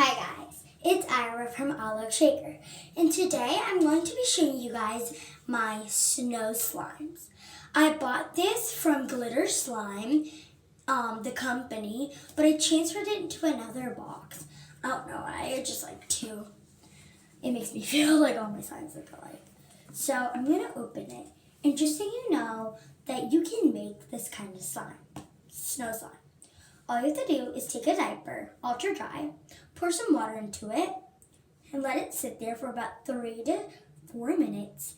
Hi guys, it's Ira from Olive Shaker, and today I'm going to be showing you guys my snow slimes. I bought this from Glitter Slime, the company, but I transferred it into another box. I don't know, I just like to. It makes me feel like all my slimes look alike. So I'm going to open it, and just so you know that you can make this kind of slime, snow slime. All you have to do is take a diaper, ultra dry, pour some water into it, and let it sit there for about 3 to 4 minutes.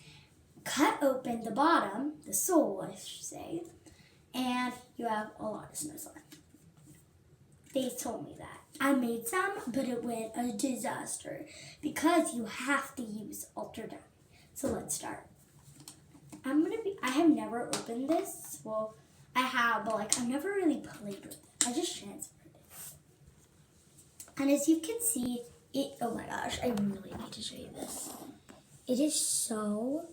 Cut open the bottom, the sole I should say, and you have a lot of snow slime. They told me that. I made some, but it went a disaster because you have to use ultra dry. So let's start. I have never opened this. Well, I have, but I've never really played with it. I just transferred it. And as you can see, oh my gosh, I really need to show you this. It is so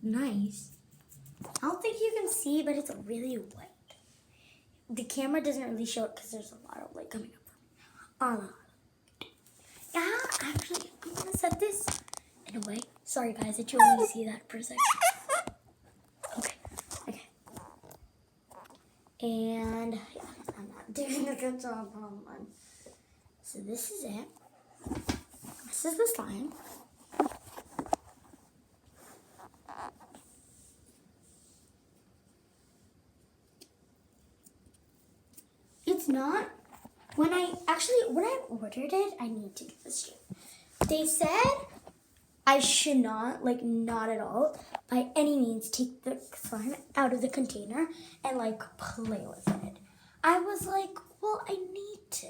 nice. I don't think you can see, but it's really white. The camera doesn't really show it because there's a lot of light coming up from it. Yeah, actually, I'm gonna set this in a way. Sorry guys, did you only see that for a second? Okay. And yeah, I'm not doing a good job on one. So this is it. This is the slime. It's not, when I ordered it, I need to get this straight. They said I should not, not at all, by any means, take the slime out of the container and, play with it. I was like, well, I need to.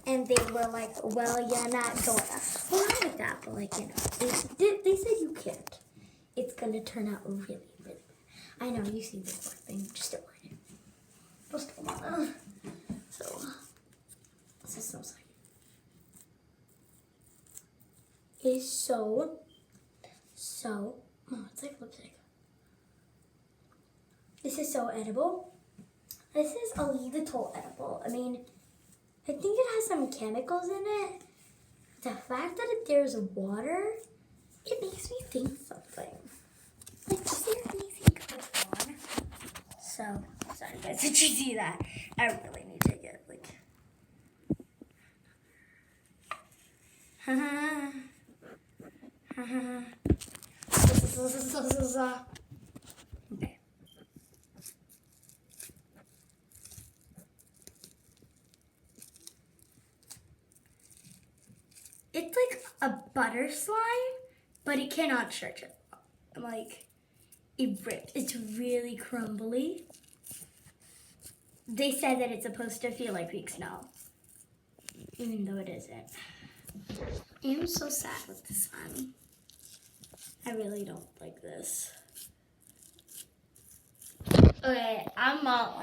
And they were like, well, you're not gonna. Well, not like that, but, they said you can't. It's gonna turn out really, really bad. I know, you see this black thing, just don't mind it. Just don't mind it. So, this is so slimy. It is so, it's like lipstick. This is so edible. This is a little edible. I mean, I think it has some chemicals in it. The fact that there's water, it makes me think something. Is there anything going on? So, sorry guys, did you see that? I really need to get, Okay. It's like a butter slime, but it cannot stretch it. It ripped. It's really crumbly. They said that it's supposed to feel like pink snow, even though it isn't. I am so sad with this one. I really don't like this. Okay, I'm not